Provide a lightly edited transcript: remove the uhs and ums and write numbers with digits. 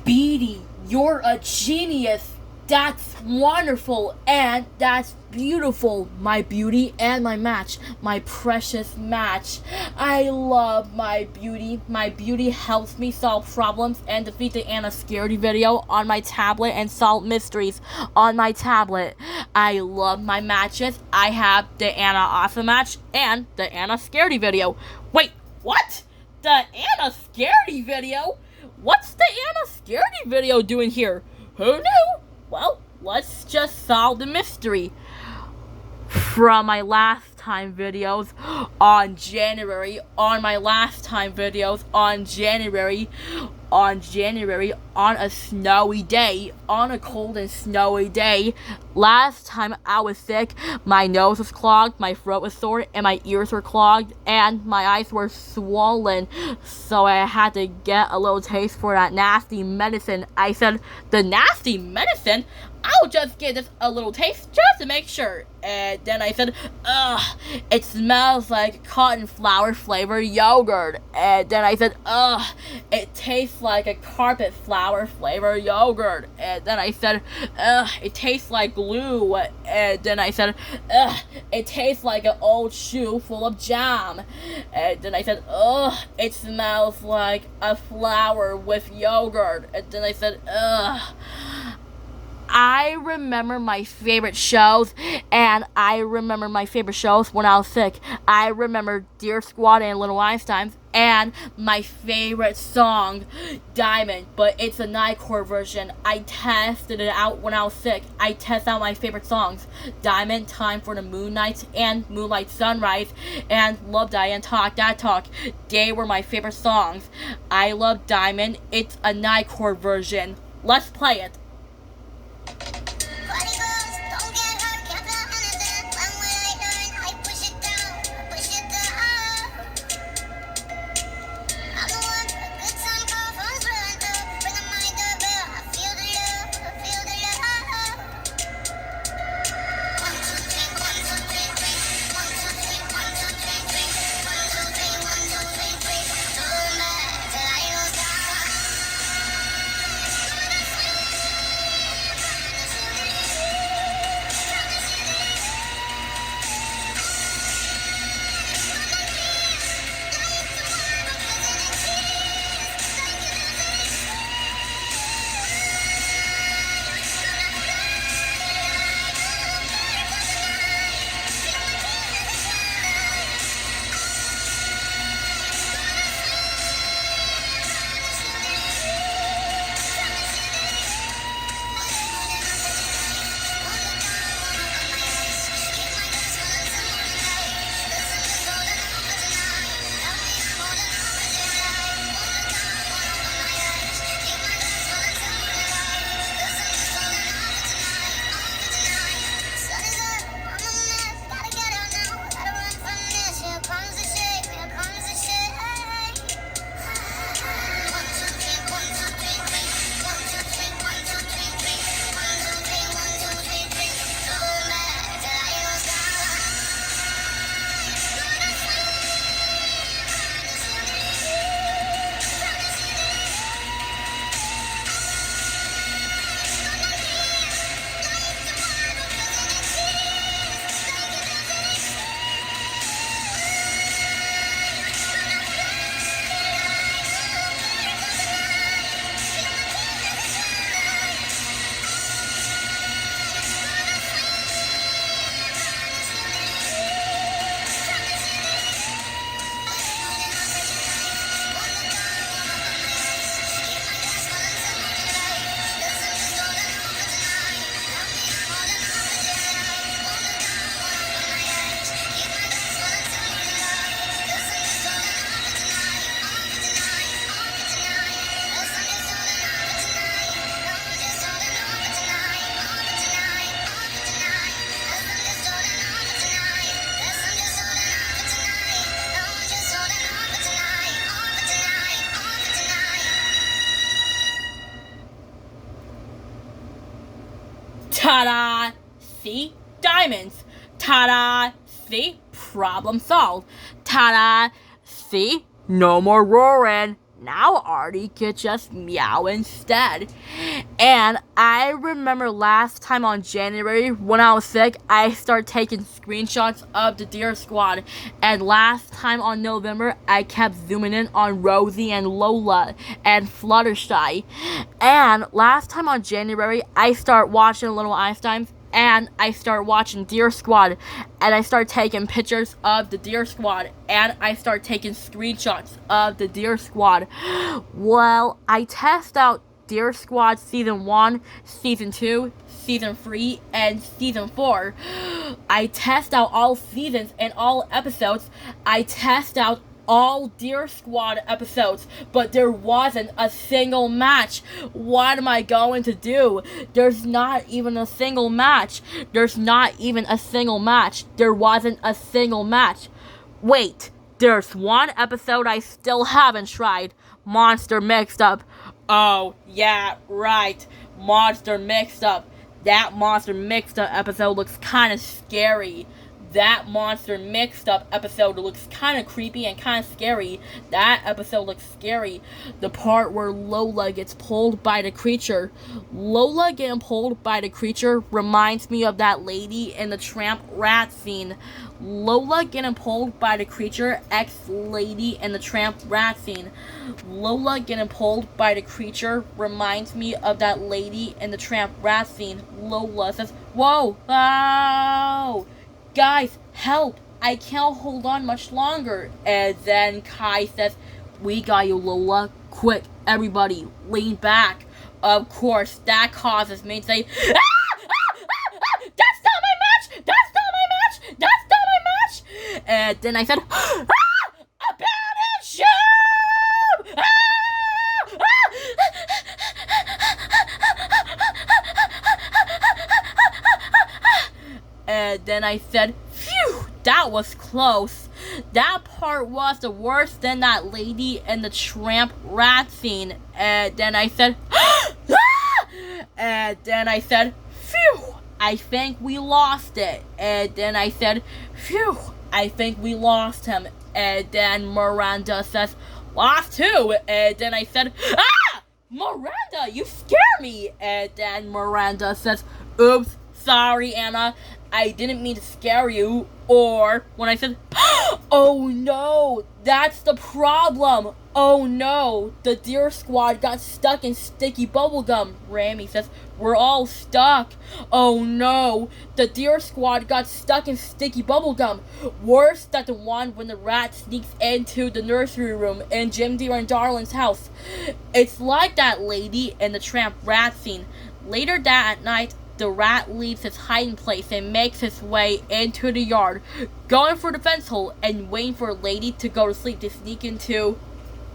Beatty, you're a genius. That's wonderful and that's beautiful, my beauty and my match, my precious match. I love my beauty. My beauty helps me solve problems and defeat the Anna Scaredy video on my tablet and solve mysteries on my tablet. I love my matches. I have the Anna Awesome match and the Anna Scaredy video. Wait, what? The Anna Scaredy video? What's the Anna Scaredy video doing here? Who knew? Well, let's just solve the mystery. From my last time videos on January, on a snowy day, on a cold and snowy day. Last time I was sick, my nose was clogged, my throat was sore, and my ears were clogged, and my eyes were swollen, so I had to get a little taste for that nasty medicine. I said, the nasty medicine? I'll just give this a little taste just to make sure. And then I said, ugh, it smells like cotton flower flavored yogurt. And then I said, ugh, it tastes like a carpet flower flavored yogurt. And then I said, ugh, it tastes like glue. And then I said, ugh, it tastes like an old shoe full of jam. And then I said, ugh, it smells like a flower with yogurt. And then I said, ugh. I remember my favorite shows, and I remember my favorite shows when I was sick. I remember Dear Squad and Little Einsteins, and my favorite song, Diamond, but it's a Nightcore version. I tested it out when I was sick. I tested out my favorite songs, Diamond, Time for the Moon Nights, and Moonlight Sunrise, and Love Diane Talk That Talk. They were my favorite songs. I love Diamond. It's a Nightcore version. Let's play it. Ta-da! See? Diamonds. Ta-da! See? Problem solved. Ta-da! See? No more roaring. Now Artie could just meow instead. And I remember last time on January when I was sick, I started taking screenshots of the Deer Squad. And last time on November, I kept zooming in on Rosie and Lola and Fluttershy. And last time on January, I started watching Little Einsteins. And I started watching Deer Squad, and I started taking pictures of the Deer Squad, and I started taking screenshots of the Deer Squad. Well, I test out Deer Squad Season 1, Season 2, Season 3, and Season 4. I test out all seasons and all episodes. I test out all Deer Squad episodes, but there wasn't a single match. What am I going to do? There's not even a single match. There's not even a single match. There wasn't a single match. Wait, there's one episode I still haven't tried. Monster Mixed Up. Oh, yeah, right. Monster Mixed Up. That Monster Mixed Up episode looks kind of scary. That Monster Mixed Up episode looks kind of creepy and kind of scary. That episode looks scary. The part where Lola gets pulled by the creature. Lola getting pulled by the creature reminds me of that lady in the Tramp Rat scene. Lola getting pulled by the creature, ex-lady in the Tramp Rat scene. Lola getting pulled by the creature reminds me of that lady in the Tramp Rat scene. Lola says, "Whoa, oh! Guys, help! I can't hold on much longer." And then Kai says, "We got you, Lola. Quick, everybody, lean back." Of course, that causes me to say, "Ah! That's not my match! That's not my match! That's not my match!" And then I said, "Ah! Abandon ship! Ah! And then I said, "Phew, that was close. That part was the worst than that lady in the Tramp Rat scene." And then I said, "Ah!" And then I said, "Phew, I think we lost it." And then I said, "Phew, I think we lost him." And then Miranda says, "Lost who?" And then I said, "Ah! Miranda, you scare me." And then Miranda says, "Oops, sorry, Anna. I didn't mean to scare you." Or when I said, "Oh no, that's the problem. Oh no, the Deer Squad got stuck in sticky bubblegum." Rami says, "We're all stuck." "Oh no, the Deer Squad got stuck in sticky bubblegum. Worse than the one when the rat sneaks into the nursery room in Jim Deere and Darlin's house. It's like that lady in the Tramp Rat scene." Later that night, the rat leaves his hiding place and makes his way into the yard, going for the fence hole and waiting for a lady to go to sleep to sneak into